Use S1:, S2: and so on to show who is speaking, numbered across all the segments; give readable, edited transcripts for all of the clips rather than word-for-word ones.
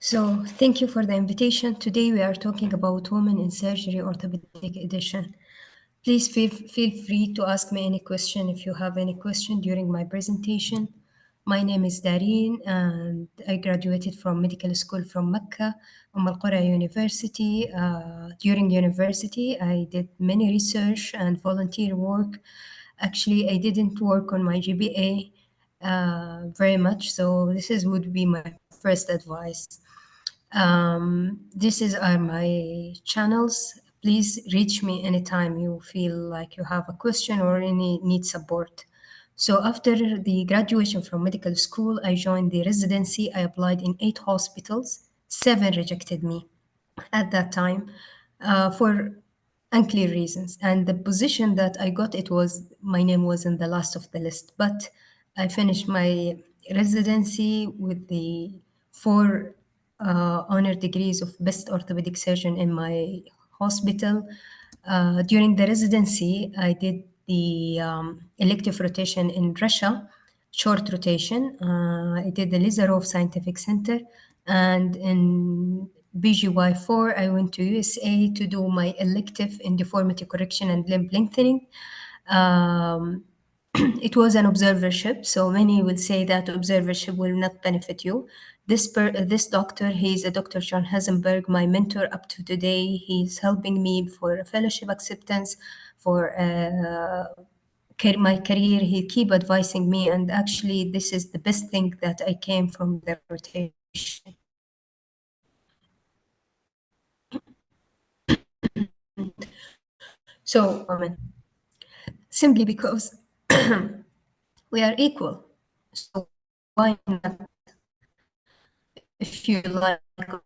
S1: So, thank you for the invitation. Today we are talking about Women in Surgery Orthopedic Edition. Please feel free to ask me any question if you have any question during my presentation. My name is Dareen and I graduated from medical school from Mecca, Al Qura University. During university, I did many research and volunteer work. Actually, I didn't work on my GPA very much, so this is would be my first advice. This is are my channels. Please reach me anytime you feel like you have a question or any need support. So after the graduation from medical school, I joined the residency. I applied in 8 hospitals. 7 rejected me at that time for unclear reasons. And the position that I got, it was my name was in the last of the list. But I finished my residency with the 4 honor degrees of best orthopedic surgeon in my hospital. During the residency, I did the elective rotation in Russia, short rotation. I did the Lizarov Scientific Center, and in BGY4, I went to USA to do my elective in deformity correction and limb lengthening. Um, it was an observership, so many will say that observership will not benefit you. This doctor, he's a Dr. John Hasenberg, my mentor up to today. He's helping me for fellowship acceptance, for my career. He keep advising me, and actually, this is the best thing that I came from the rotation. So, simply because we are equal. So why not? If you like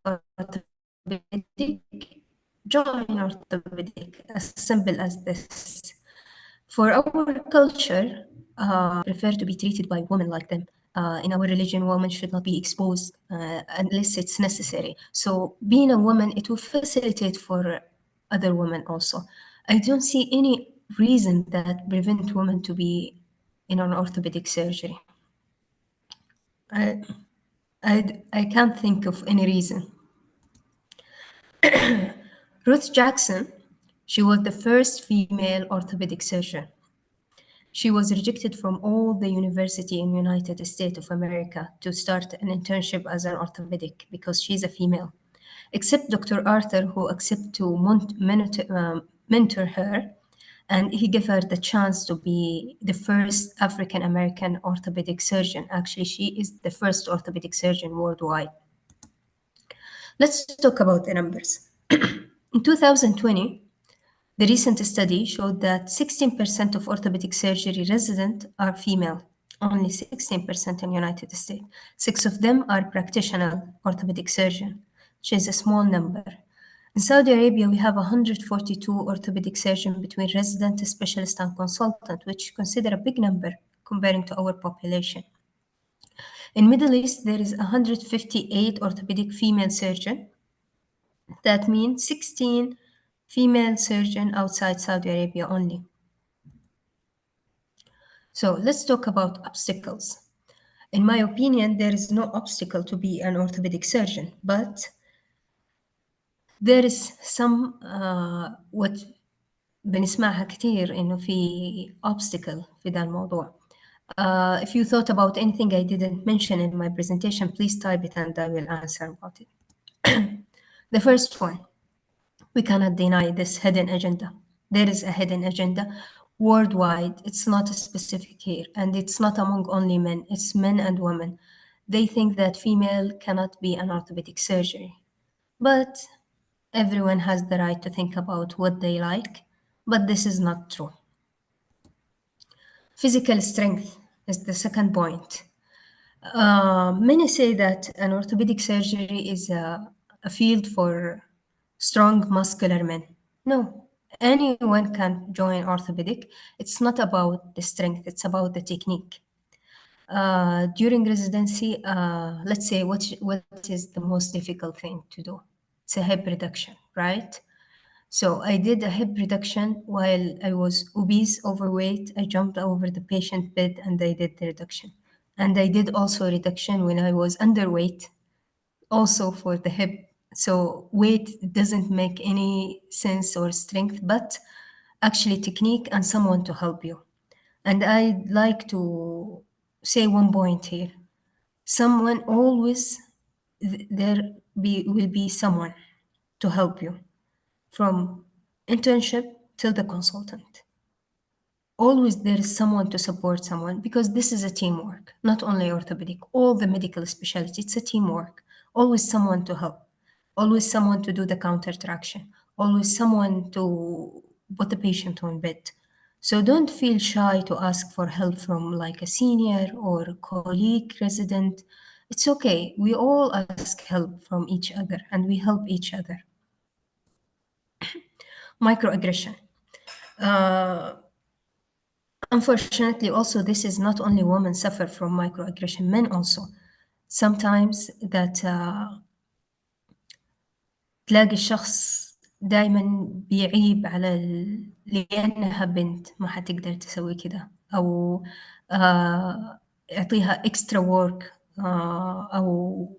S1: orthopedic, join orthopedic. As simple as this. For our culture, prefer to be treated by women like them. In our religion, women should not be exposed unless it's necessary. So being a woman, it will facilitate for other women also. I don't see any reason that prevent women to be in an orthopedic surgery. I, I can't think of any reason. Ruth Jackson, she was the first female orthopedic surgeon. She was rejected from all the university in United States of America to start an internship as an orthopedic because she's a female, except Dr. Arthur, who accepted to mentor her, and he gave her the chance to be the first African American orthopedic surgeon. Actually, she is the first orthopedic surgeon worldwide. Let's talk about the numbers. In 2020, the recent study showed that 16% of orthopedic surgery residents are female, only 16% in the United States. 6 of them are practitioner orthopedic surgeon, which is a small number. In Saudi Arabia, we have 142 orthopedic surgeons between resident, specialist, and consultant, which consider a big number comparing to our population. In Middle East, there is 158 orthopedic female surgeons. That means 16 female surgeons outside Saudi Arabia only. So let's talk about obstacles. In my opinion, there is no obstacle to be an orthopedic surgeon, but there is some what بنسمعها كتير إنه في obstacle في ذا الموضوع. If you thought about anything I didn't mention in my presentation, please type it and I will answer about it. The first one, we cannot deny this hidden agenda. There is a hidden agenda worldwide. It's not specific here, and it's not among only men, it's men and women. They think that female cannot be an orthopedic surgery. But everyone has the right to think about what they like, but this is not true. Physical strength is the second point. Many say that an orthopedic surgery is a field for strong muscular men. No, anyone can join orthopedic. It's not about the strength, it's about the technique. During residency, let's say what is the most difficult thing to do? It's a hip reduction, right? So I did a hip reduction while I was obese, overweight. I jumped over the patient bed and I did the reduction. And I did also reduction when I was underweight. also for the hip. So weight doesn't make any sense or strength, but actually technique and someone to help you. And I'd like to say one point here. Someone always, there will be someone to help you from internship till the consultant. Always there is someone to support someone because this is a teamwork, not only orthopedic, all the medical specialty, it's a teamwork. Always someone to help, always someone to do the counter traction, always someone to put the patient on bed. So don't feel shy to ask for help from like a senior or a colleague resident. It's okay. We all ask help from each other and we help each other. Microaggression. Uh, Unfortunately, also, this is not only women suffer from microaggression, men also. Sometimes that تلاقي الشخص دايما بيعيب على لأنها بنت ما حتقدر تسوي كده أو يعطيها extra work أو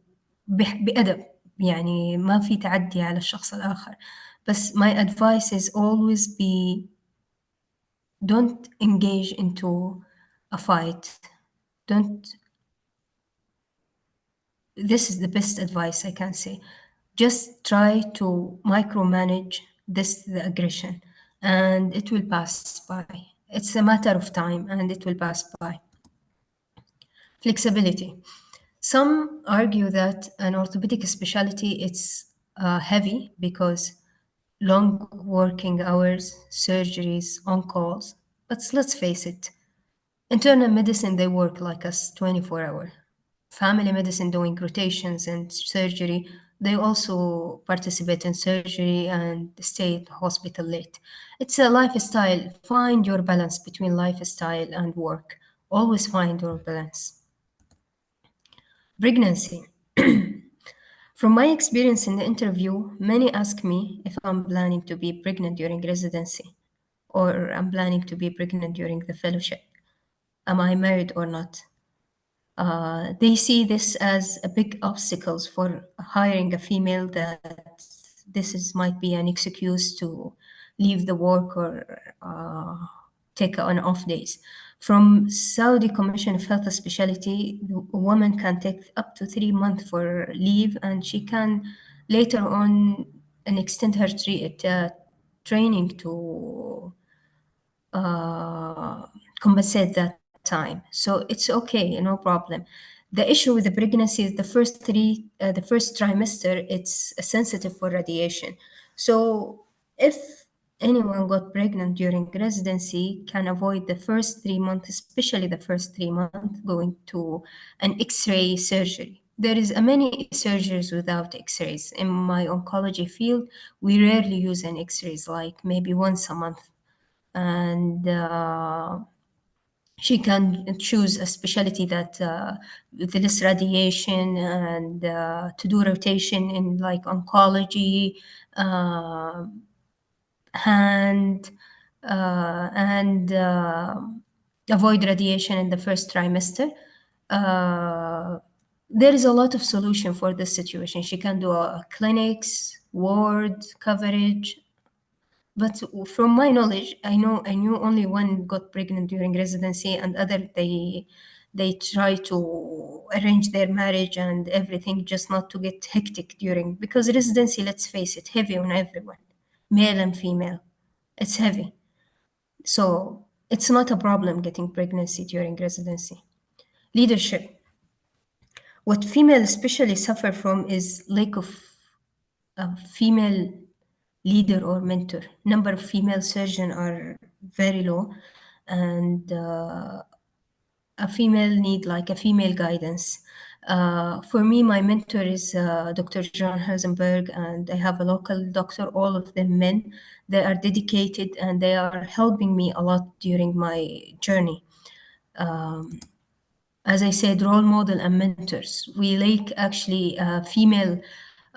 S1: بأدب يعني ما في تعدي على الشخص الآخر. بس my advice is always be don't engage into a fight. Don't, this is the best advice I can say. Just try to micromanage the aggression and it will pass by. It's a matter of time and it will pass by. Flexibility. Some argue that an orthopedic specialty it's heavy because long working hours, surgeries, on calls. But let's face it, internal medicine, they work like us 24 hours. Family medicine doing rotations and surgery, they also participate in surgery and stay at the hospital late. It's a lifestyle. Find your balance between lifestyle and work. Always find your balance. Pregnancy. From my experience in the interview, many ask me if I'm planning to be pregnant during residency or I'm planning to be pregnant during the fellowship. Am I married or not? They see this as a big obstacles for hiring a female, that this is might be an excuse to leave the work or take on off days. From Saudi Commission of Health Specialty, a woman can take up to 3 months for leave, and she can later on and extend her training to uh, compensate that time. So it's okay, no problem. The issue with the pregnancy is the first trimester, it's sensitive for radiation. So if anyone got pregnant during residency, can avoid the first 3 months, especially the first 3 months, going to an X-ray surgery. There is a many surgeries without X-rays. In my oncology field, we rarely use an X-rays, like maybe once a month, and she can choose a specialty that with less radiation and to do rotation in like oncology, uh, hand, and avoid radiation in the first trimester. Uh, there is a lot of solution for this situation. She can do clinics, ward coverage, but from my knowledge, I knew only one got pregnant during residency, and other they try to arrange their marriage and everything just not to get hectic during, because residency, let's face it, heavy on everyone, male and female. It's heavy. So it's not a problem getting pregnancy during residency. Leadership. What female especially suffer from is lack of a female leader or mentor. Number of female surgeons are very low, and a female need like a female guidance. For me, my mentor is Dr. John Heisenberg, and I have a local doctor, all of them men. They are dedicated and they are helping me a lot during my journey. As I said, role model and mentors. We lack actually female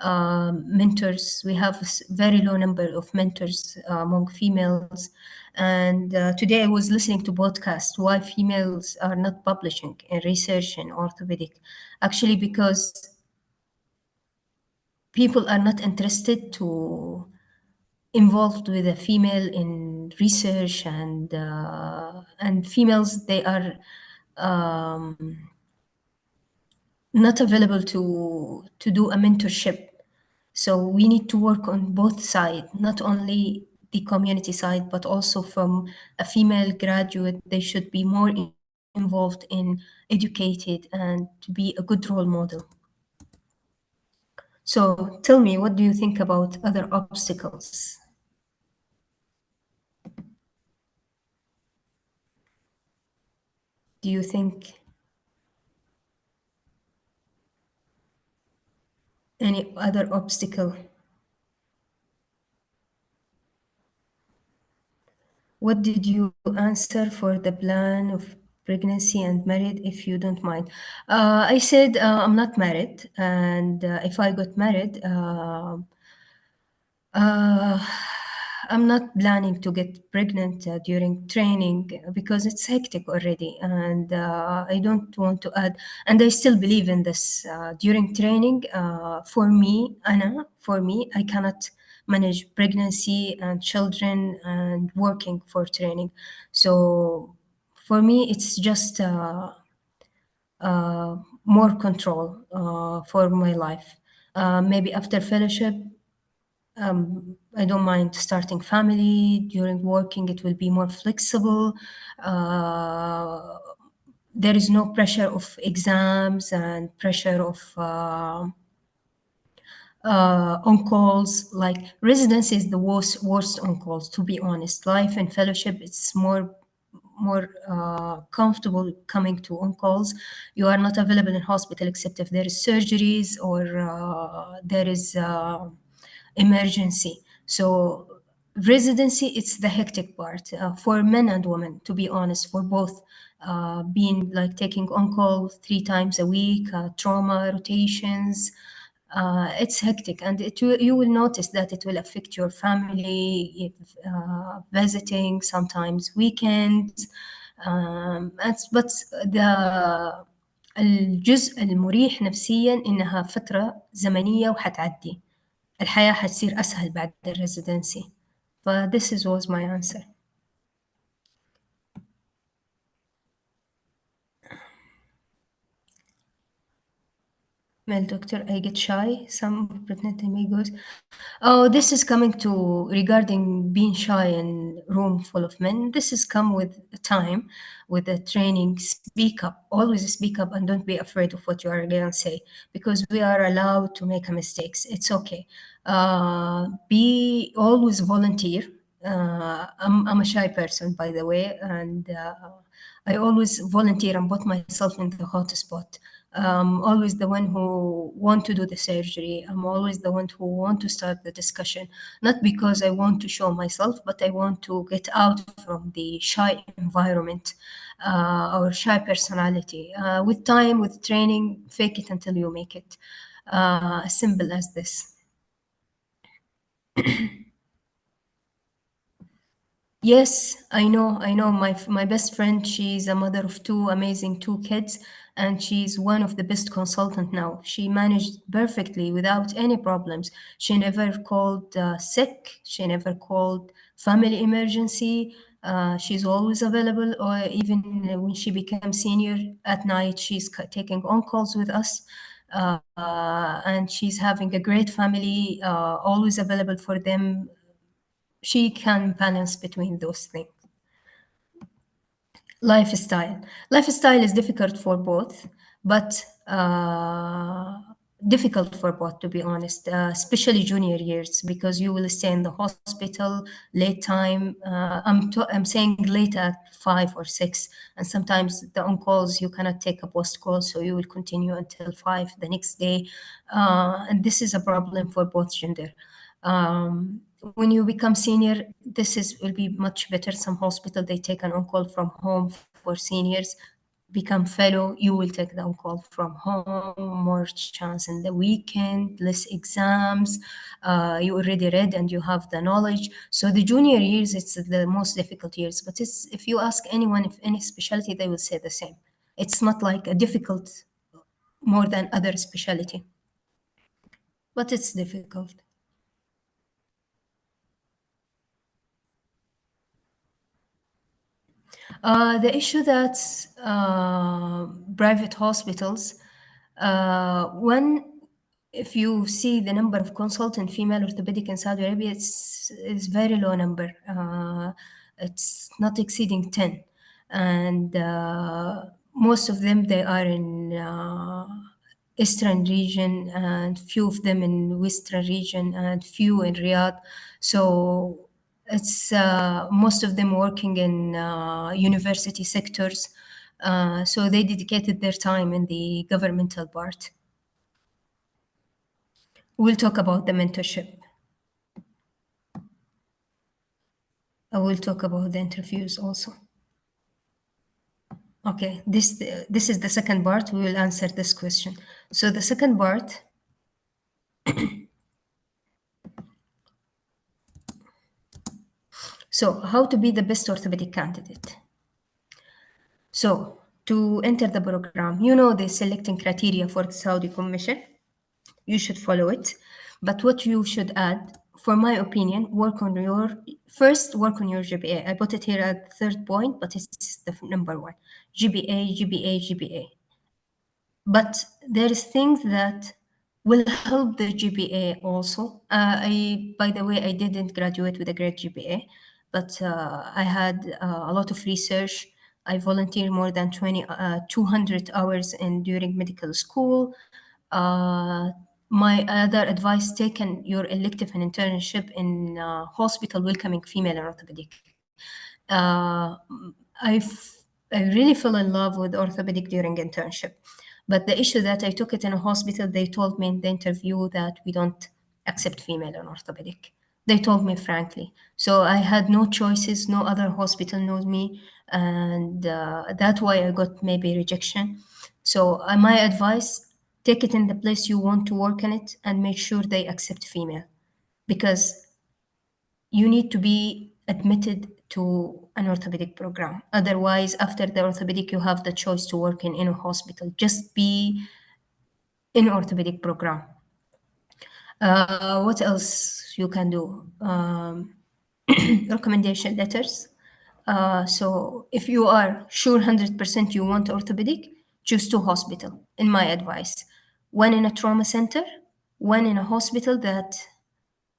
S1: mentors. We have a very low number of mentors among females. And today I was listening to podcast why females are not publishing in research in orthopedic. Actually, because people are not interested to involved with a female in research, and females, they are um, not available to do a mentorship. So we need to work on both sides, not only the community side, but also from a female graduate. They should be more involved in educated and to be a good role model. So tell me, what do you think about other obstacles? Do you think any other obstacle? What did you answer for the plan of pregnancy and married, if you don't mind? I said I'm not married, and if I got married, uh, I'm not planning to get pregnant during training because it's hectic already, and I don't want to add. And I still believe in this. During training, for me, Anna, for me, I cannot manage pregnancy and children and working for training. So for me, it's just uh, more control for my life. Maybe after fellowship, I don't mind starting family. During working, it will be more flexible. Uh, there is no pressure of exams and pressure of on calls. Like residency is the worst on calls. To be honest, life and fellowship, it's more comfortable coming to on calls. You are not available in hospital except if there is surgeries or there is emergency. So residency, it's the hectic part for men and women, to be honest, for both. Being like taking on call 3 times a week, trauma rotations, it's hectic, and you will notice that it will affect your family if, visiting sometimes weekends. But الجزء المريح نفسيا إنها فترة زمنية وحتعدي. الحياة حتصير أسهل بعد الريزيدنسي. ف this is was my answer. Male doctor, I get shy. Some pregnant me goes, oh, this is coming to regarding being shy in room full of men. This has come with time, with the training. Speak up, always speak up, and don't be afraid of what you are going to say, because we are allowed to make mistakes. It's okay. Be always volunteer. I'm a shy person, by the way, and I always volunteer and put myself in the hot spot. I'm always the one who want to do the surgery. I'm always the one who want to start the discussion, not because I want to show myself, but I want to get out from the shy environment or shy personality. With time, with training, fake it until you make it. As simple as this. Yes, I know. I know. My best friend, she's a mother of two amazing two kids, and she's one of the best consultant now. She managed perfectly without any problems. She never called sick. She never called family emergency. She's always available, or even when she became senior at night, she's taking on calls with us. And she's having a great family, always available for them. She can balance between those things. Lifestyle is difficult for both, but difficult for both, to be honest, especially junior years, because you will stay in the hospital late time. I'm saying late at 5 or 6, and sometimes the on calls you cannot take a post call, so you will continue until 5 the next day, and this is a problem for both gender. When you become senior, this is will be much better. Some hospital they take an on-call from home for seniors. Become fellow, you will take the on-call from home, more chance in the weekend, less exams. You already read and you have the knowledge. So the junior years, it's the most difficult years. But it's, if you ask anyone if any specialty, they will say the same. It's not like a difficult more than other specialty. but it's difficult. The issue that private hospitals, one, if you see the number of consultant female orthopedic in Saudi Arabia, it's very low number. It's not exceeding 10, and most of them they are in eastern region, and few of them in western region, and few in Riyadh. So it's most of them working in university sectors. So they dedicated their time in the governmental part. We'll talk about the mentorship. I will talk about the interviews also. Okay, this is the second part. We will answer this question. So the second part. So how to be the best orthopedic candidate? So to enter the program, you know the selecting criteria for the Saudi Commission. You should follow it. But what you should add, for my opinion, work on your GPA. I put it here at the third point, but it's the number one. GPA, GPA, GPA. But there is things that will help the GPA also. By the way, I didn't graduate with a great GPA, but I had a lot of research. I volunteered more than 200 hours in during medical school. Uh, my other advice: taken your elective and internship in hospital welcoming female and orthopedic. Uh, I I really fell in love with orthopedic during internship. But the issue that I took it in a hospital, they told me in the interview that we don't accept female in orthopedic. They told me frankly. So I had no choices, no other hospital knows me. And that's why I got maybe rejection. So my advice, take it in the place you want to work in it and make sure they accept female. Because you need to be admitted to an orthopedic program. Otherwise, after the orthopedic, you have the choice to work in any hospital. Just be in orthopedic program. What else you can do? Recommendation letters. So if you are sure 100% you want orthopedic, choose two hospital, in my advice. One in a trauma center, one in a hospital that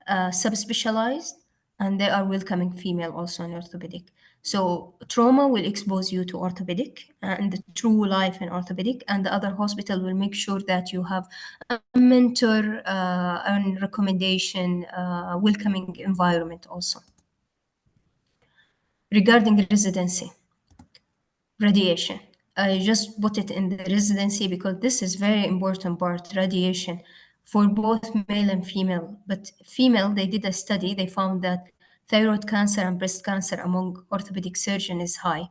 S1: subspecialized, and they are welcoming female also in orthopedic. So trauma will expose you to orthopedic and the true life in orthopedic, and the other hospital will make sure that you have a mentor and recommendation, welcoming environment also. Regarding residency, radiation. I just put it in the residency because this is very important part, radiation, for both male and female. But female, they did a study, they found that thyroid cancer and breast cancer among orthopedic surgeons is high.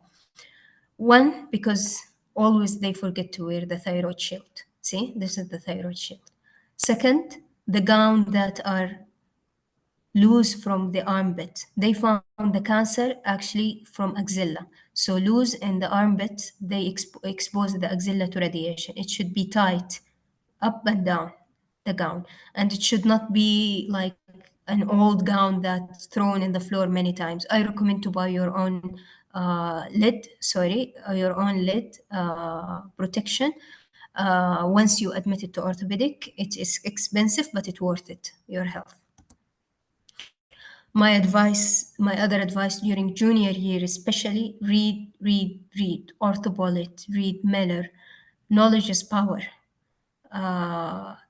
S1: One, because always they forget to wear the thyroid shield. See, this is the thyroid shield. Second, the gown that are loose from the armpit. They found the cancer actually from axilla. So loose in the armpit, they expose the axilla to radiation. It should be tight, up and down, the gown. And it should not be like an old gown that's thrown in the floor many times. I recommend to buy your own your own lid protection. Once you admit it to orthopedic, it is expensive, but it's worth it, your health. My other advice during junior year, especially read Orthopolit, read Miller. Knowledge is power.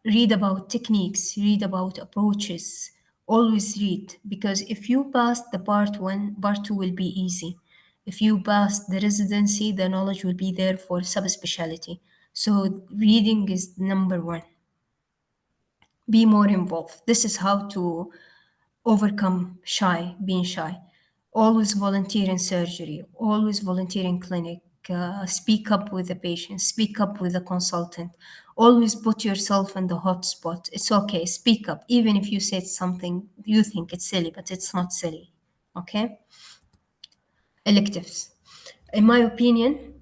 S1: Read about techniques, read about approaches. Always read, because if you pass the part one, part two will be easy. If you pass the residency, the knowledge will be there for subspecialty. So reading is number one. Be more involved. This is how to overcome being shy. Always volunteer in surgery, always volunteer in clinic, speak up with the patient, speak up with the consultant, always put yourself in the hot spot. It's okay, speak up, even if you said something you think it's silly, but it's not silly, okay? Electives. In my opinion,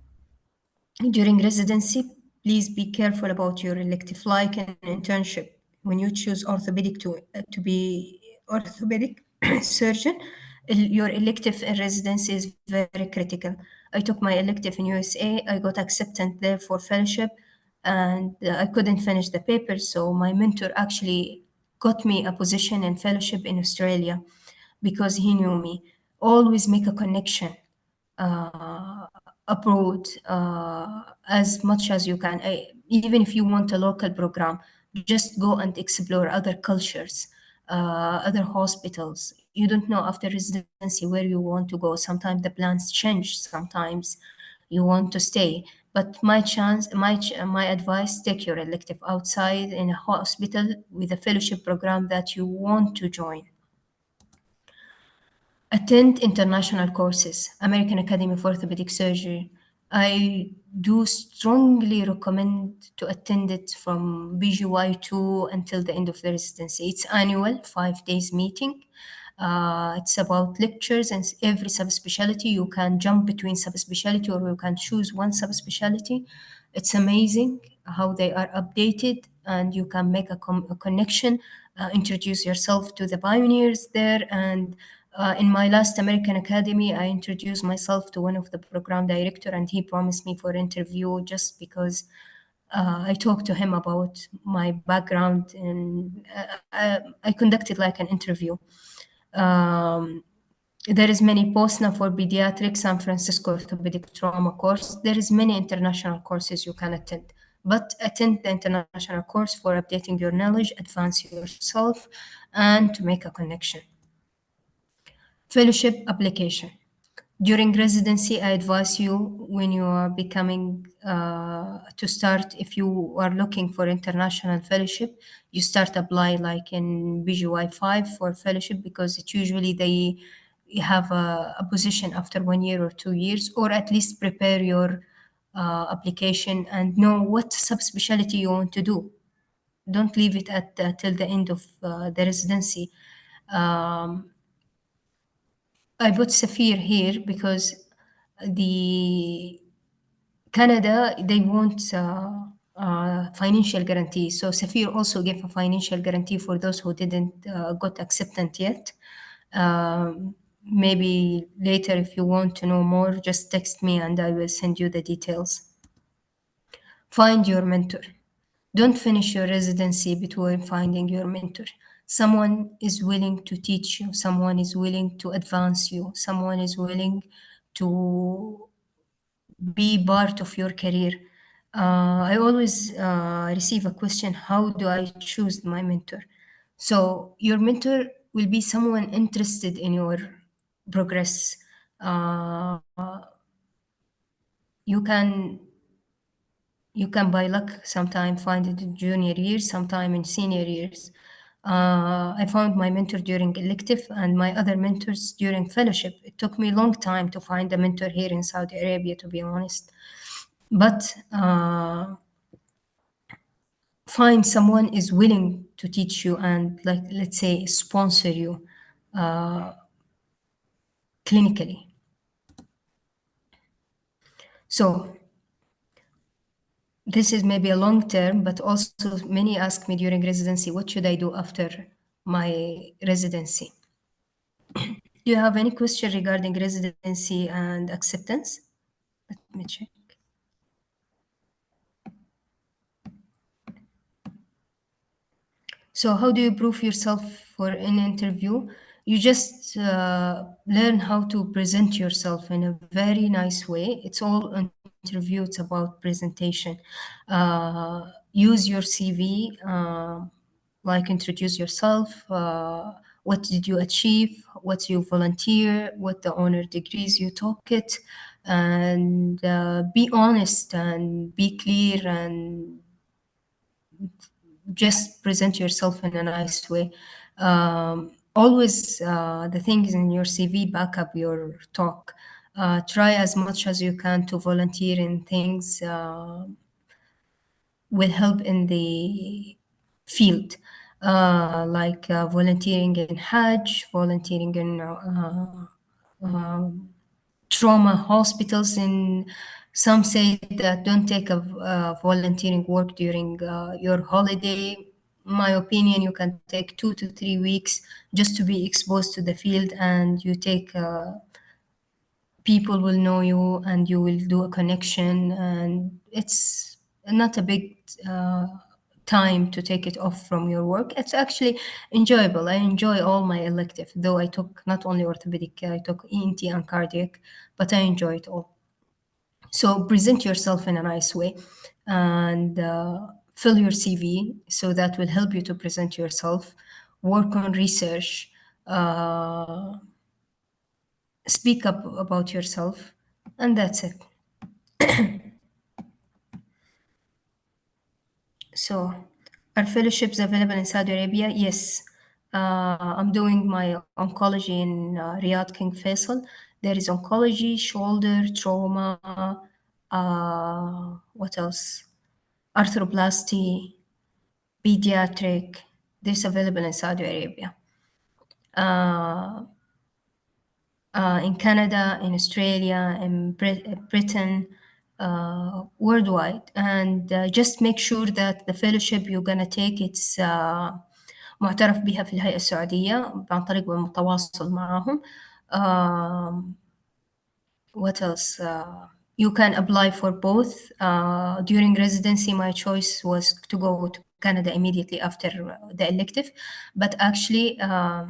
S1: during residency, please be careful about your elective, like an internship. when you choose orthopedic to be orthopedic surgeon, your elective in residency is very critical. I took my elective in USA. I got accepted there for fellowship, and I couldn't finish the paper. So my mentor actually got me a position in fellowship in Australia because he knew me. Always make a connection uh, abroad as much as you can. Even if you want a local program, just go and explore other cultures, other hospitals. You don't know after residency where you want to go. Sometimes the plans change. Sometimes you want to stay. But my advice: take your elective outside in a hospital with a fellowship program that you want to join. Attend international courses, American Academy of Orthopedic Surgery. I do strongly recommend to attend it from BGY2 until the end of the residency. It's annual, 5 days meeting. It's about lectures and every subspecialty. You can jump between subspecialty or you can choose one subspecialty. It's amazing how they are updated and you can make a connection, introduce yourself to the pioneers there. And in my last American Academy, I introduced myself to one of the program director and he promised me for interview just because I talked to him about my background and I conducted like an interview. Um, there is many POSNA for pediatric, San Francisco orthopedic trauma course. There is many international courses you can attend, but attend the international course for updating your knowledge, advance yourself, and to make a connection. Fellowship application. During residency, I advise you when you are becoming to start, if you are looking for international fellowship, you start apply like in BGY 5 for fellowship because it usually they have a position after 1 year or 2 years, or at least prepare your application and know what subspecialty you want to do. Don't leave it at till the end of the residency. Um, I put Saphir here because the Canada they want financial guarantee. So Saphir also gave a financial guarantee for those who didn't got acceptance yet. Maybe later, if you want to know more, just text me and I will send you the details. Find your mentor. Don't finish your residency before finding your mentor. Someone is willing to teach you, someone is willing to advance you, someone is willing to be part of your career. I always receive a question: how do I choose my mentor? So, your mentor will be someone interested in your progress. Uh, you can you can by luck sometime find it in junior years, sometime in senior years. I found my mentor during elective and my other mentors during fellowship. It took me a long time to find a mentor here in Saudi Arabia, to be honest. But find someone is willing to teach you and, like, let's say, sponsor you clinically. So this is maybe a long term, but also many ask me during residency, what should I do after my residency? Do you have any question regarding residency and acceptance? Let me check. So how do you prove yourself for an interview? You just learn how to present yourself in a very nice way. It's all an interview. It's about presentation. Use your CV, like introduce yourself. What did you achieve? What you volunteer? What the honor degrees you took it? And be honest and be clear and just present yourself in a nice way. Always the things in your CV back up your talk. Try as much as you can to volunteer in things will help in the field, like volunteering in Hajj, volunteering in trauma hospitals. And some say that don't take a volunteering work during your holiday. my opinion, you can take 2 to 3 weeks just to be exposed to the field, and you take people will know you and you will do a connection, and it's not a big time to take it off from your work. It's actually enjoyable. I enjoy all my elective, though I took not only orthopedic, I took ENT and cardiac, but I enjoy it all. So present yourself in a nice way, and fill your CV, so that will help you to present yourself. Work on research, uh, speak up about yourself, and that's it. So, are fellowships available in Saudi Arabia? Yes. I'm doing my oncology in Riyadh, King Faisal. There is oncology, shoulder, trauma, what else? Arthroplasty, pediatric. This available in Saudi Arabia. Uh, in Canada, in Australia, in Britain, worldwide. And just make sure that the fellowship you're gonna take, it's معترف بها في الهيئة السعودية عن طريق التواصل معهم. Um, what else? You can apply for both. During residency, my choice was to go to Canada immediately after the elective, but actually, uh,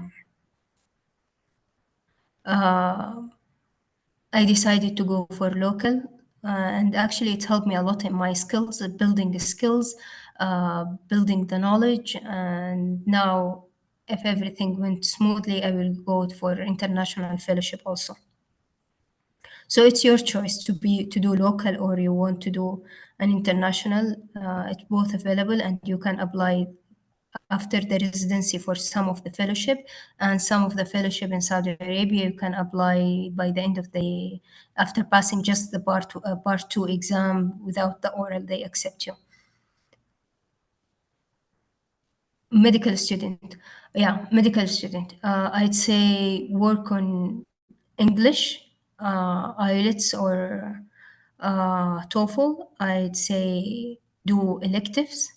S1: I decided to go for local, and actually it helped me a lot in my skills, building the skills, building the knowledge, and now if everything went smoothly, I will go for international fellowship also. So it's your choice to do local or you want to do an international. It's both available, and you can apply after the residency for some of the fellowship, and some of the fellowship in Saudi Arabia you can apply by the end of the after passing just the part two exam without the oral, they accept you. Medical student, yeah, medical student. I'd say work on English, IELTS or TOEFL. I'd say do electives,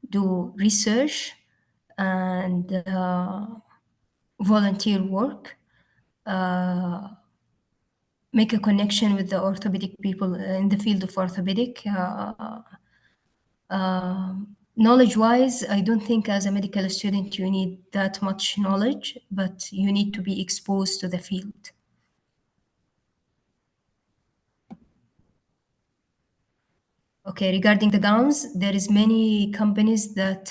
S1: do research, and volunteer work, make a connection with the orthopedic people in the field of orthopedic. Knowledge-wise, I don't think as a medical student you need that much knowledge, but you need to be exposed to the field. Okay, regarding the gowns, there is many companies that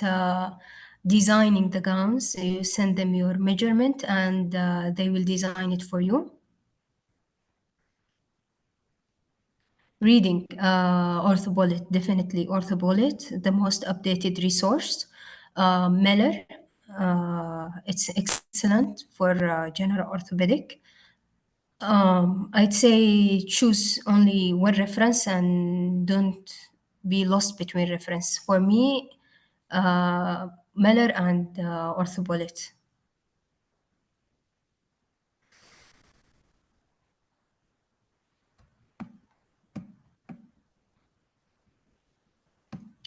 S1: designing the gowns. You send them your measurement and they will design it for you. Reading, Orthobullet, definitely Orthobullet, the most updated resource. Miller, it's excellent for general orthopedic. I'd say choose only one reference and don't be lost between reference. For me, Miller and Orthobullet.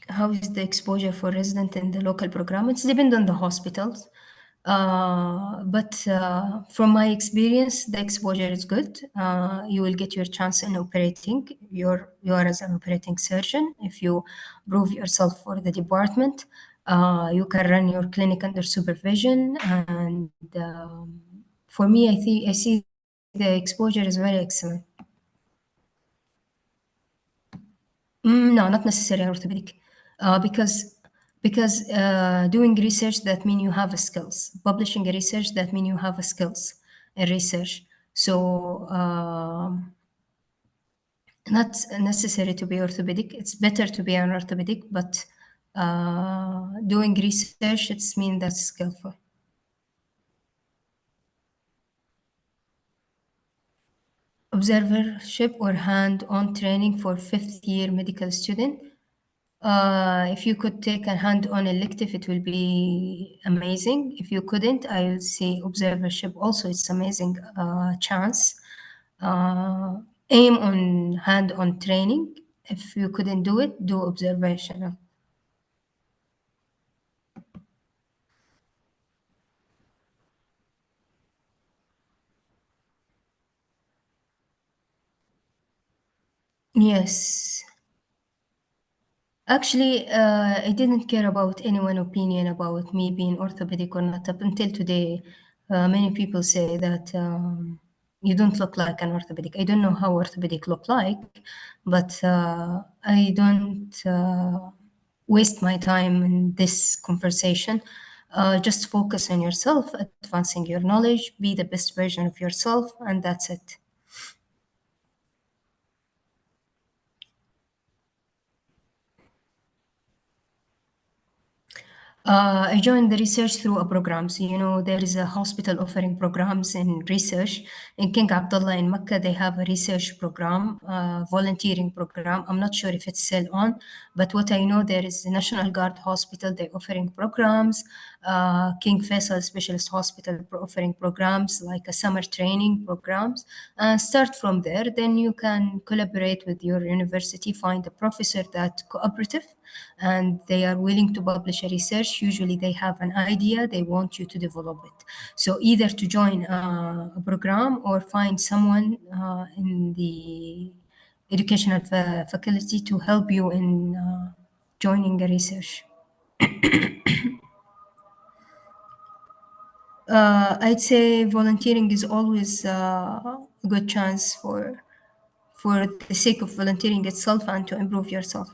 S1: How is the exposure for resident in the local program? It's depend on the hospitals. But from my experience, the exposure is good. You will get your chance in operating. You are as an operating surgeon. If you prove yourself for the department, you can run your clinic under supervision. And for me, I see the exposure is very excellent. No, not necessarily orthopedic, because doing research that mean you have a skills. Publishing a research that mean you have a skills in research. So not necessary to be orthopedic. It's better to be an orthopedic, but doing research it's mean that's skillful. Observership or hand-on training for fifth year medical student. If you could take a hand-on elective, it will be amazing. If you couldn't, I'll say observership also. It's amazing chance. Aim on hand-on training. If you couldn't do it, do observational. Yes. Actually, I didn't care about anyone's opinion about me being orthopedic or not. Up until today, many people say that you don't look like an orthopedic. I don't know how orthopedic look like, but I don't waste my time in this conversation. Just focus on yourself, advancing your knowledge, be the best version of yourself, and that's it. I joined the research through a program. So, there is a hospital offering programs in research. In King Abdullah in Mecca, they have a research program, volunteering program. I'm not sure if it's still on, but what I know, there is the National Guard Hospital, they're offering programs. King Faisal Specialist Hospital offering programs like a summer training programs. Start from there. Then you can collaborate with your university, find a professor that cooperative and they are willing to publish a research. Usually they have an idea, they want you to develop it. So either to join a program or find someone in the educational faculty to help you in joining a research. I'd say volunteering is always a good chance for the sake of volunteering itself and to improve yourself.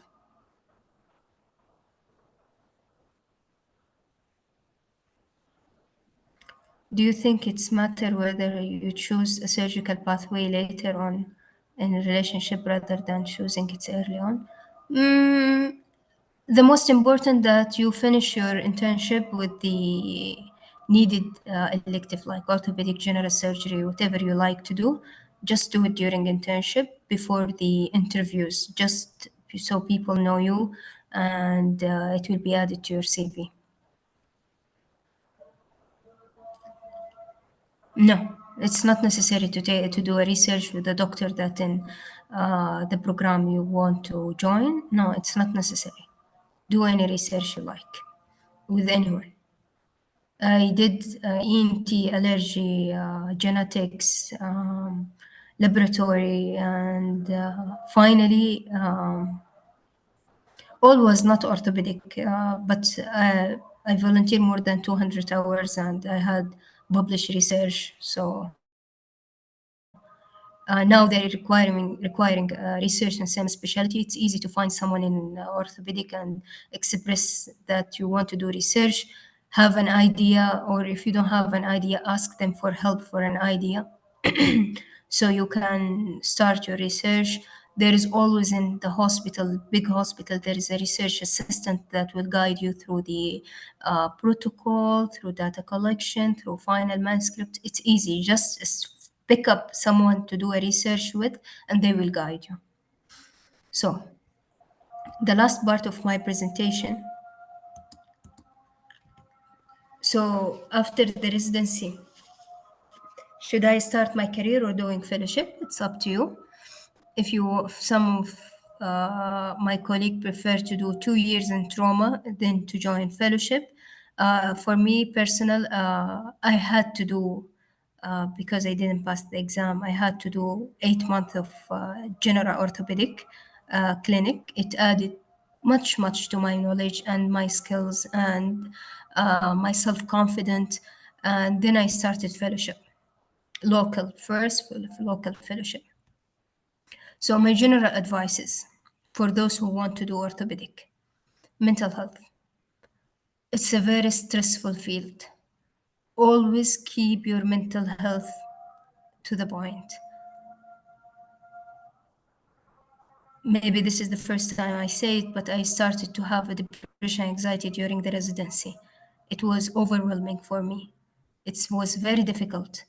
S1: Do you think it's matter whether you choose a surgical pathway later on in a relationship rather than choosing it early on? Mm, the most important that you finish your internship with the needed elective like orthopedic general surgery, whatever you like to do, just do it during internship before the interviews, just so people know you and it will be added to your CV. No, it's not necessary to do a research with the doctor that in the program you want to join. No, it's not necessary. Do any research you like with anyone. I did ENT, allergy, genetics, laboratory, and finally, all was not orthopedic, but I volunteered more than 200 hours and I had published research. So now they're requiring research in same specialty. It's easy to find someone in orthopedic and express that you want to do research, have an idea, or if you don't have an idea, ask them for help for an idea. So you can start your research. There is always in the hospital, big hospital, there is a research assistant that will guide you through the protocol, through data collection, through final manuscript. It's easy. Just pick up someone to do a research with, and they will guide you. So the last part of my presentation. So after the residency, should I start my career or doing fellowship? It's up to you. If some of my colleague prefer to do 2 years in trauma than to join fellowship, for me personal, I had to do because I didn't pass the exam. I had to do 8 months of general orthopedic clinic. It added much to my knowledge and my skills and my self confidence. And then I started fellowship, local first, local fellowship. So my general advice is for those who want to do orthopedic, mental health. It's a very stressful field. Always keep your mental health to the point. Maybe this is the first time I say it, but I started to have a depression anxiety during the residency. It was overwhelming for me. It was very difficult,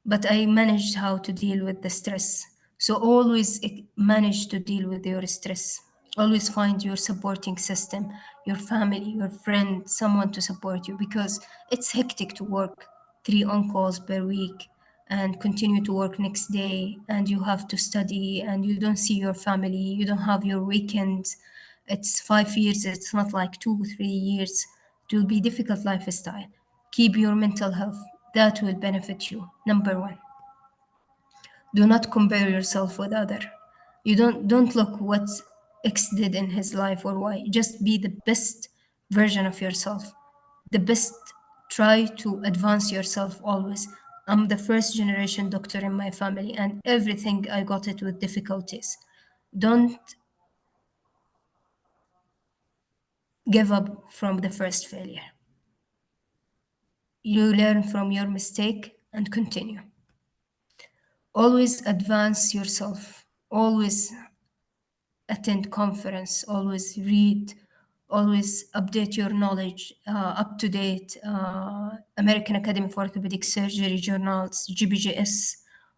S1: but I managed how to deal with the stress. So always manage to deal with your stress. Always find your supporting system, your family, your friend, someone to support you because it's hectic to work 3 on-calls per week and continue to work next day and you have to study and you don't see your family, you don't have your weekends. It's 5 years, it's not like 2 3 years. It will be difficult lifestyle. Keep your mental health. That will benefit you. Number one. Do not compare yourself with other. You don't look what X did in his life or Y. Just be the best version of yourself. The best. Try to advance yourself always. I'm the first generation doctor in my family, and everything I got it with difficulties. Don't give up from the first failure. You learn from your mistake and continue. Always advance yourself. Always attend conference. Always read. Always update your knowledge, up to date. American Academy for Orthopedic Surgery journals, GBGS.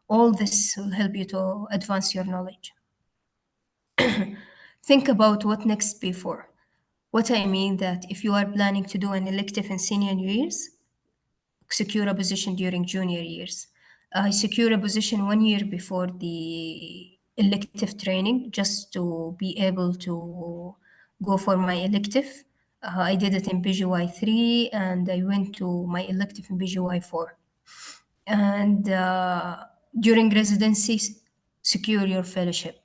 S1: All this will help you to advance your knowledge. Think about what next before. What I mean that if you are planning to do an elective in senior years, secure a position during junior years. I secure a position 1 year before the elective training just to be able to go for my elective. I did it in BGY 3 and I went to my elective in BGY 4. And during residency, secure your fellowship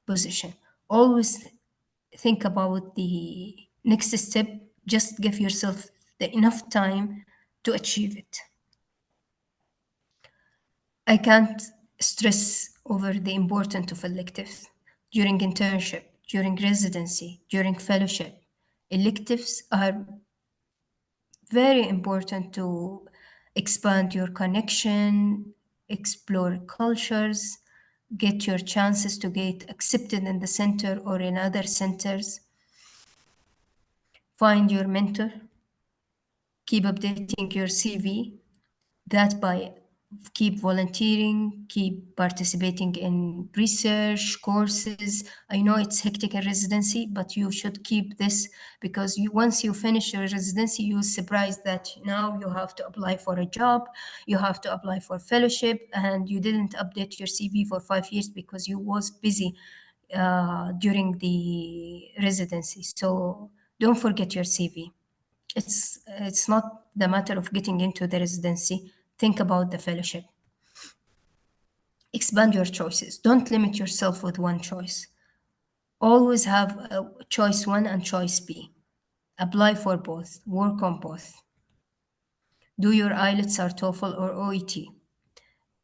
S1: position. Always think about the next step. Just give yourself the enough time to achieve it. I can't stress over the importance of electives during internship, during residency, during fellowship. Electives are very important to expand your connection, explore cultures, get your chances to get accepted in the center or in other centers. Find your mentor, keep updating your CV, that by keep volunteering, keep participating in research courses. I know it's hectic in residency, but you should keep this because once you finish your residency, you're surprised that now you have to apply for a job, you have to apply for fellowship, and you didn't update your CV for 5 years because you was busy during the residency. So don't forget your CV. It's not the matter of getting into the residency. Think about the fellowship. Expand your choices. Don't limit yourself with one choice. Always have a choice one and choice B. Apply for both. Work on both. Do your IELTS or TOEFL or OET.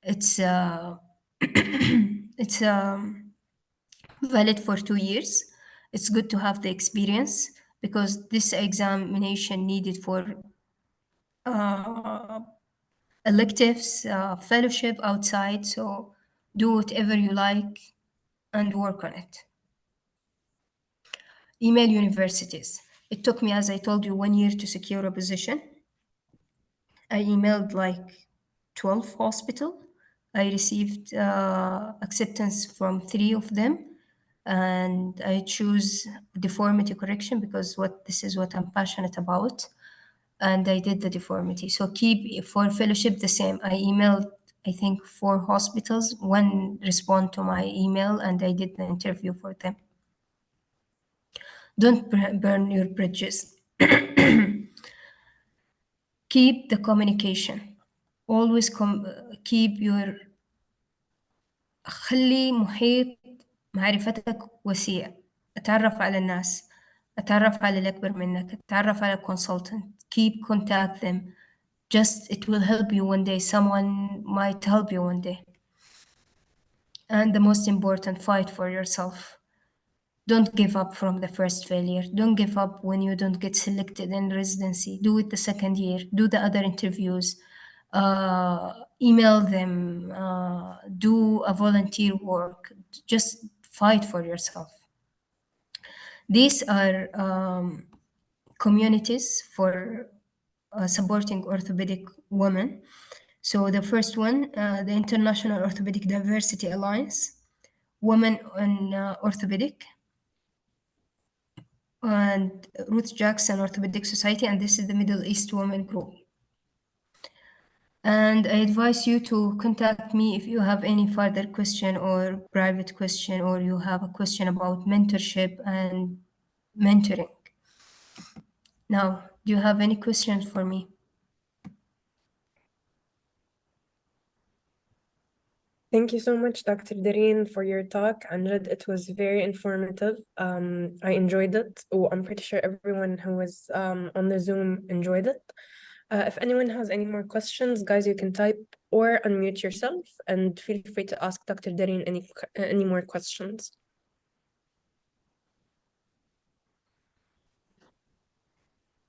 S1: It's it's valid for 2 years. It's good to have the experience because this examination needed for electives, fellowship outside. So do whatever you like and work on it. Email universities. It took me, as I told you, 1 year to secure a position. I emailed like 12 hospital. I received acceptance from 3 of them. And I choose deformity correction because this is what I'm passionate about. And I did the deformity. So keep for fellowship the same. I emailed, I think, 4 hospitals. One respond to my email, and I did the interview for them. Don't burn your bridges. Keep the communication. Always keep your خلي محيط معرفتك وسيع. اتعرف على الناس. اتعرف على اللي أكبر منك. اتعرف على consultant. Keep contact them. Just it will help you one day. Someone might help you one day. And the most important, fight for yourself. Don't give up from the first failure. Don't give up when you don't get selected in residency. Do it the second year. Do the other interviews. Email them. Do a volunteer work. Just fight for yourself. These are communities for supporting orthopedic women. So the first one, the International Orthopedic Diversity Alliance, Women in Orthopedic, and Ruth Jackson Orthopedic Society, and this is the Middle East Women Group. And I advise you to contact me if you have any further question or private question, or you have a question about mentorship and mentoring. Now, do you have any questions for me?
S2: Thank you so much, Dr. Dareen, for your talk. And it was very informative. I enjoyed it. Oh, I'm pretty sure everyone who was on the Zoom enjoyed it. If anyone has any more questions, guys, you can type or unmute yourself and feel free to ask Dr. Dareen any more questions.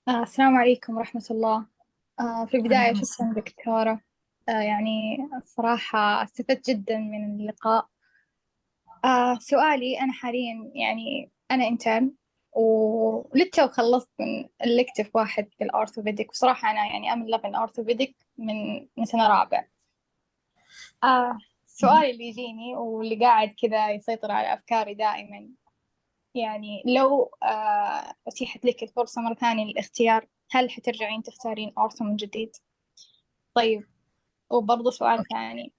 S3: السلام عليكم ورحمة الله. في البداية
S1: وعليكم
S3: شكرا
S1: السلام.
S3: دكتورة. يعني الصراحة استفدت جدا من اللقاء. سؤالي أنا حاليا يعني أنا إنترن ولسه وخلصت من الكتف واحد في الأورثوبيديك، وصراحة أنا يعني أم لبن أورثوبيديك من سنة رابع. السؤال اللي يجيني واللي قاعد كذا يسيطر على أفكاري دائما، يعني لو أتيحت لك الفرصة مرة ثانية للاختيار، هل حترجعين تختارين أورثو من جديد؟ طيب، وبرضه سؤال ثاني،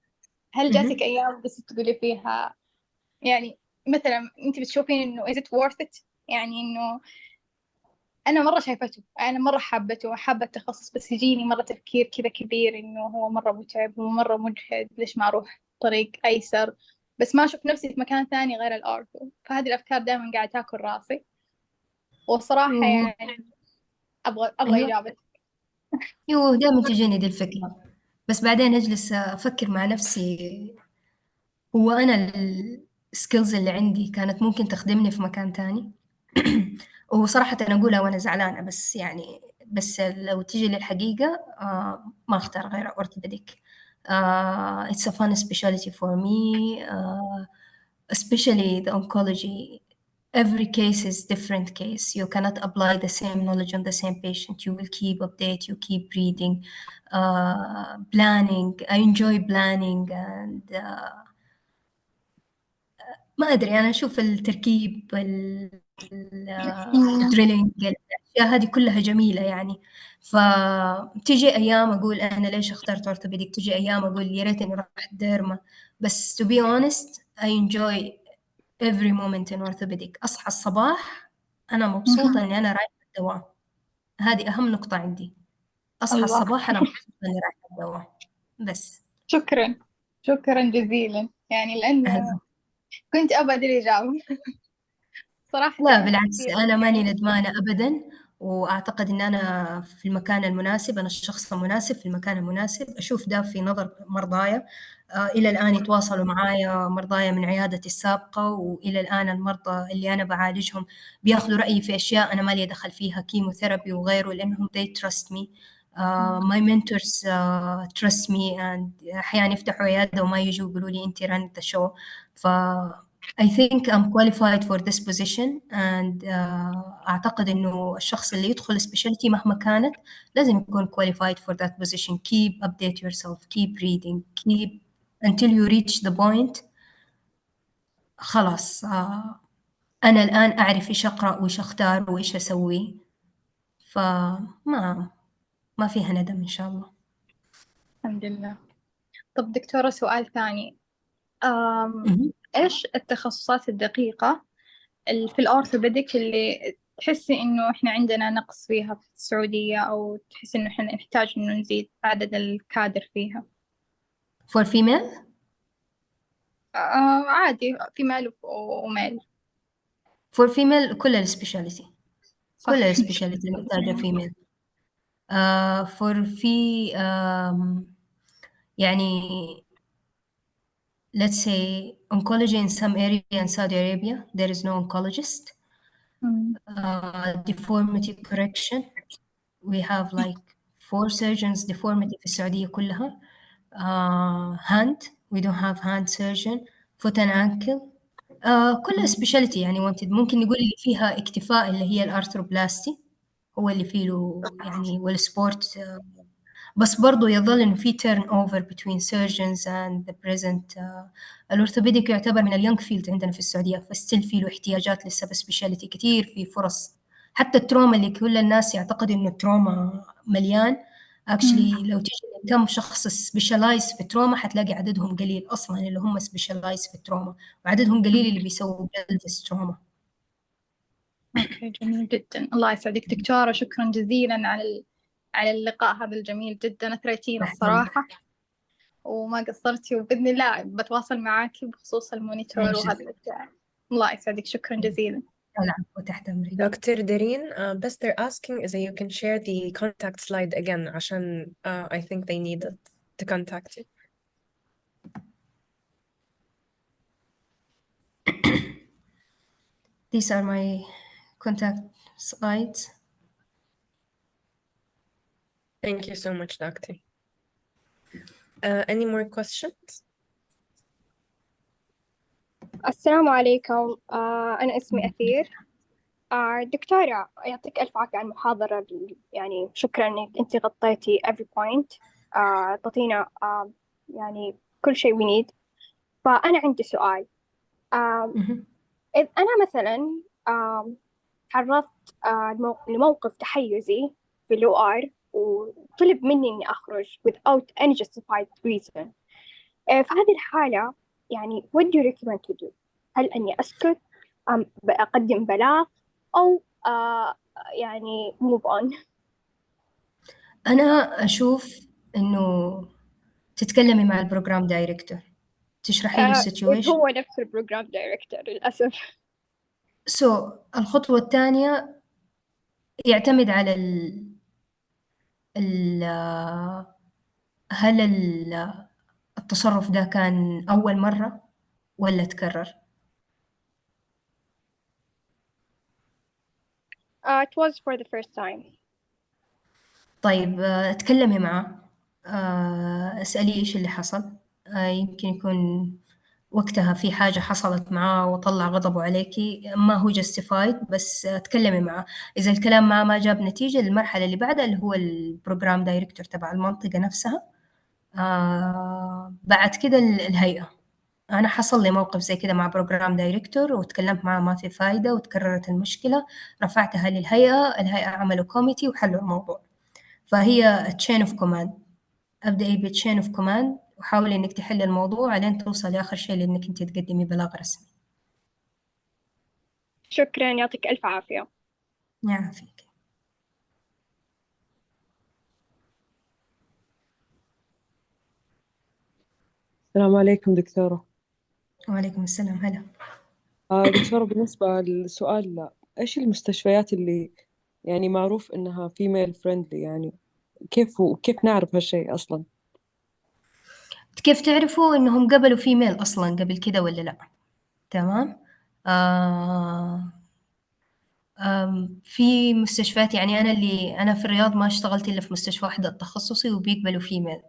S3: هل جاتك
S1: مهم.
S3: أيام بس تقولي فيها يعني مثلا أنت بتشوفين إنه is it worth it؟ يعني إنه أنا مرة شايفته، أنا مرة حابته وحابة التخصص، بس يجيني مرة تفكير كذا كبير إنه هو مرة متعب ومرة مجهد، ليش ما أروح طريق أيسر بس ما أشوف نفسي في مكان ثاني غير الأورثو؟ فهذه الأفكار دائما قاعدة تاكل راسي، والصراحة
S1: يوه.
S3: يعني أبغى
S1: أيوة.
S3: إجابة.
S1: يوه، دائما تجيني دي الفكرة، بس بعدين أجلس أفكر مع نفسي، هو أنا السكيلز اللي عندي كانت ممكن تخدمني في مكان تاني. وصراحةً أقولها وأنا زعلانة، بس يعني بس لو تيجي للحقيقة ما أختار غير orthopedic. It's a fun specialty for me, especially the oncology. Every case is different case. You cannot apply the same knowledge on the same patient. You will keep update, you keep reading, planning. I enjoy planning and ما أدري، أنا أشوف التركيب الdrilling الأشياء هذه كلها جميلة يعني. فتيجي أيام أقول أنا ليش اخترت orthopedic، تيجي أيام أقول يا ريتني رحت ديرما. بس to be honest I enjoy every moment in orthopedic. أصحى الصباح أنا مبسوطة إني أنا رايحة الدوام، هذه أهم نقطة عندي. أصحى
S3: الله،
S1: الصباح أنا مبسوطة إني رايحة الدوام بس.
S3: شكرا، شكرا جزيلا، يعني لأنه
S1: أهلا.
S3: كنت أبغى دي الإجابة. صراحة
S1: لا
S3: أنت
S1: بالعكس،
S3: كثير
S1: أنا ماني
S3: يعني.
S1: ندمانة أبدًا، وأعتقد إن أنا في المكان المناسب، أنا الشخص المناسب في المكان المناسب. أشوف ده في نظر مرضايا. إلى الآن يتواصلوا معايا مرضايا من عيادتي السابقة، وإلى الآن المرضى اللي أنا باعالجهم بياخدوا رأيي في أشياء أنا ما لي دخل فيها، كيموثيرابي وغيره، لأنهم they trust me. My mentors trust me and أحيانًا يفتحوا عيادة وما ييجوا يقولوا لي أنتِ run the show. ف I think I'm qualified for this position and أعتقد إنه الشخص اللي يدخل specialty مهما كانت لازم يكون qualified for that position. Keep update yourself, keep reading, keep until you reach the point. خلاص أنا الآن أعرف إيش أقرأ وإيش أختار وإيش أسوي، فما فيها ندم إن شاء الله.
S3: الحمد لله. طب دكتورة، سؤال ثاني،
S1: اهم.
S3: إيش التخصصات الدقيقة في الأورثوبيديك اللي تحسي إنه إحنا عندنا نقص فيها في السعودية، أو تحسي إنه إحنا نحتاج إنه نزيد عدد الكادر فيها؟
S1: For female.
S3: عادي، في مال ومال.
S1: For female كل الspecialty، كل
S3: صح.
S1: الspecialty محتاجة female. for في يعني let's say oncology in some area in Saudi Arabia there is no oncologist.
S3: أمم.
S1: Deformity correction we have like 4 surgeons deformity في السعودية كلها. hand we don't have hand surgeon. foot and ankle كلها specialty يعني wanted. ممكن نقول اللي فيها اكتفاء اللي هي الارثروبلاستي هو اللي فيه له يعني، والسبورت. بس برضو يظل إنه في turn over between surgeons and the present. الأورثوبيديك يعتبر من اليونج فيلد عندنا في السعودية، فستيل في له احتياجات لسه بسبيشاليتي كتير، في فرص. حتى التروما اللي كل الناس يعتقدوا إنه التروما مليان،
S3: أمم.
S1: actually لو تيجي كم شخص سبيشالايز في التروما حتلاقي عددهم قليل أصلا اللي هم سبيشالايز في التروما، وعددهم قليل اللي بيسووا بلفس تروما.
S3: أوكي، جميل جدا. الله يسعدك دكتورة، شكرا جزيلا على على اللقاء هذا الجميل جدا، أثريتينا الصراحة. وما قصرتي، وبإذن الله بتواصل معاكي بخصوص المونيتور
S1: إن شاء
S3: وهذا الأشياء. الله يسعدك، شكرا جزيلا.
S1: العفو، تحت أمرك.
S2: Dr. Dareen, best they're asking is that you can share the contact slide again عشان I think they need it to contact you.
S1: These are my contact slides.
S2: Thank you so much, Doctor. Any more questions?
S4: السلام عليكم. أنا اسمي أثير. دكتورة، يعطيك ألف عافية على المحاضرة. يعني شكرا إنك أنت غطيتي every point. تعطينا يعني كل شيء we need. فأنا عندي سؤال. إذ أنا مثلا تعرضت لموقف تحيزي في الOR وطلب مني إني أخرج without any justified reason. في هذه الحالة يعني what do you recommend to do؟ هل أني أسكت أم أقدم بلاغ أو يعني move on؟
S1: أنا أشوف إنه تتكلمي مع البروجرام دايركتور، تشرحي له السيتويشن.
S4: هو نفس البروجرام دايركتور للأسف.
S1: الخطوة الثانية يعتمد على ال هل التصرف ده كان أول مرة ولا تكرر؟
S4: It was for the first time.
S1: طيب، اتكلمي معه، اسأليه إيش اللي حصل. يمكن يكون وقتها في حاجة حصلت معاه وطلع غضبه عليكي، ما هو justified، بس تكلمي معه. إذا الكلام معه ما جاب نتيجة، المرحلة اللي بعدها اللي هو البروجرام دايركتور تبع المنطقة نفسها. بعد كده الهيئة. أنا حصل لي موقف زي كده مع بروجرام دايركتور وتكلمت معاه ما في فايدة وتكررت المشكلة، رفعتها للهيئة، الهيئة عملوا كوميتي وحلوا الموضوع. فهي chain of command. ابدأي بتشين اوف كوماند وحاولي انك تحلي الموضوع لين توصلي اخر شيء لانك انت تقدمي بلاغ رسمي.
S4: شكرا، يعطيك ألف عافية.
S1: يعافيك.
S5: السلام عليكم دكتورة.
S1: وعليكم السلام. هلا.
S5: دكتورة، بالنسبة للسؤال، إيش المستشفيات اللي يعني معروف إنها female friendly، يعني كيف نعرف هالشيء أصلا؟
S1: كيف تعرفوا انهم قبلوا فيميل اصلا قبل كده ولا لا؟ تمام. في مستشفيات، يعني انا في الرياض ما اشتغلت الا في مستشفى واحدة تخصصي وبيقبلوا فيميل.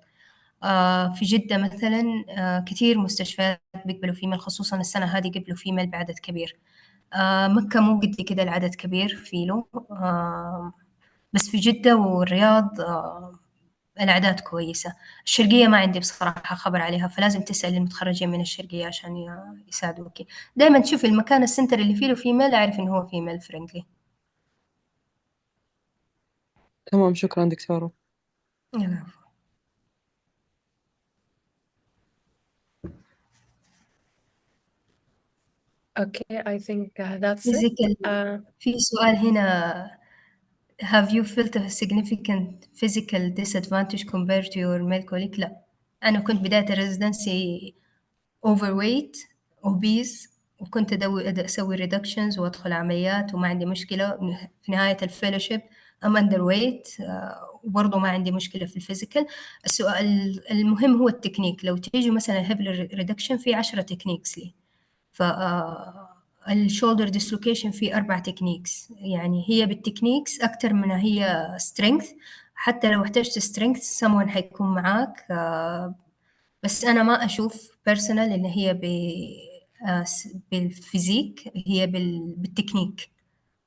S1: في جدة مثلا كتير مستشفيات بيقبلوا فيميل، خصوصا السنة هذه قبلوا فيميل بعدد كبير. مكة مو قد كده العدد كبير فيلو، بس في جدة والرياض الأعداد كويسة. الشرقية ما عندي بصراحة خبر عليها، فلازم تسأل المتخرجين من الشرقية عشان يساعدوك. دايما تشوفي المكان السنتر اللي فيه له فيميل، أعرف إنه هو فيميل فريندلي.
S5: تمام، شكرا دكتورة.
S2: Okay, I think that's it.
S1: Physical. في سؤال هنا. Have you felt a significant physical disadvantage compared to your male colleague؟ لا. أنا كنت بداية الريزدنسي overweight obese، وكنت أسوي reductions وأدخل عمليات وما عندي مشكلة. في نهاية الفيلوشيب I'm underweight، وبرضه ما عندي مشكلة في الفيزيكال. السؤال المهم هو التكنيك. لو تيجوا مثلا الهيب ريدكشن في 10 تكنيكس لي، الشولدر ديسلوكيشن في 4 تكنيكس. يعني هي بالتكنيكس أكتر من هي سترينث. حتى لو احتجت سترينث someone حيكون معاك. بس أنا ما أشوف بيرسونال إن هي بالفيزيك، هي بالتكنيك،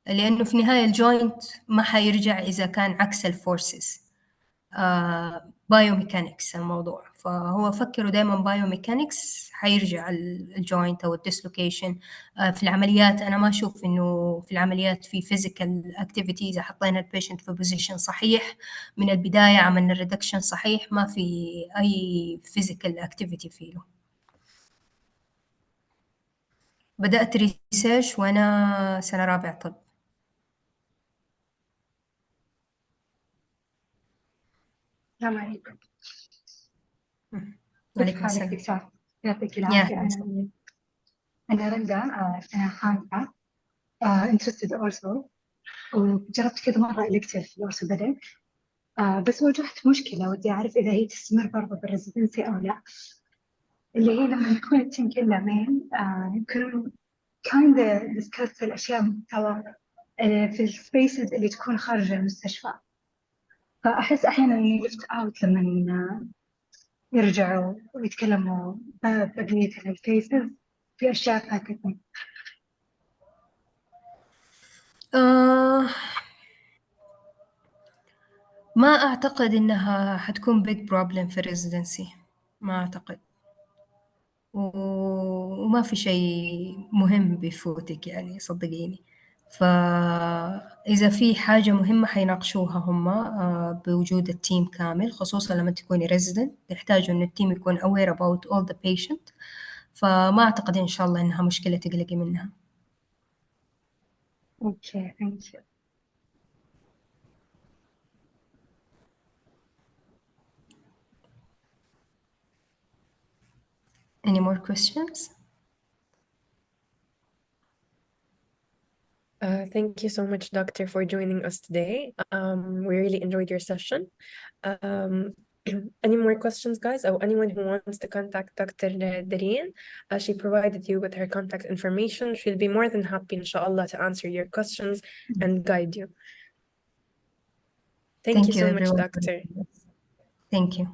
S1: لأنه في النهاية الجوينت ما حيرجع إذا كان عكس الفورسز. بايوميكانكس الموضوع، فهو فكروا دائما بايوميكانكس حيرجع الجوينت أو الديسلوكيشن. في العمليات أنا ما أشوف إنه في العمليات في physical activity. إذا حطينا البيشنت في بوزيشن صحيح من البداية، عملنا الريدكشن صحيح، ما في أي physical activity فيه. بدأت ريسيرش وأنا سنة رابعة طب.
S3: السلام عليكم.
S6: كيف
S1: وعليكم
S6: حالك
S1: السلام.
S6: دكتور؟ يعطيك
S1: يا
S6: العافية.
S1: أهلا.
S6: أنا رندا، أنا خانقة interested also، وجربت كذا مرة elective في الأورثوبيدك، بس واجهت مشكلة ودي أعرف إذا هي تستمر برضه بالريزيدنسي أو لا، اللي هي لما يكون التيم كله مين يمكن kind of discuss الأشياء سوا في السبيسز اللي تكون خارج المستشفى، فأحس أحيانا إني left out لما يرجعوا ويتكلموا بقية الكيسز في أشياء فاتتني.
S1: ما أعتقد إنها حتكون big problem في الريزيدنسي، ما أعتقد، وما في شيء مهم بيفوتك يعني صدقيني. فإذا في حاجة مهمة حيناقشوها هم بوجود التيم كامل، خصوصا لما تكوني resident يحتاجوا إن التيم يكون aware about all the patient. فما أعتقد إن شاء الله إنها مشكلة تقلقي منها.
S6: Okay, thank you.
S1: Any more questions?
S2: Thank you so much, Doctor, for joining us today. We really enjoyed your session. Any more questions, guys? Or anyone who wants to contact Dr. Dareen, she provided you with her contact information. She'll be more than happy, inshallah, to answer your questions and guide you. Thank you so much,
S1: everyone.
S2: Doctor.
S1: Thank you.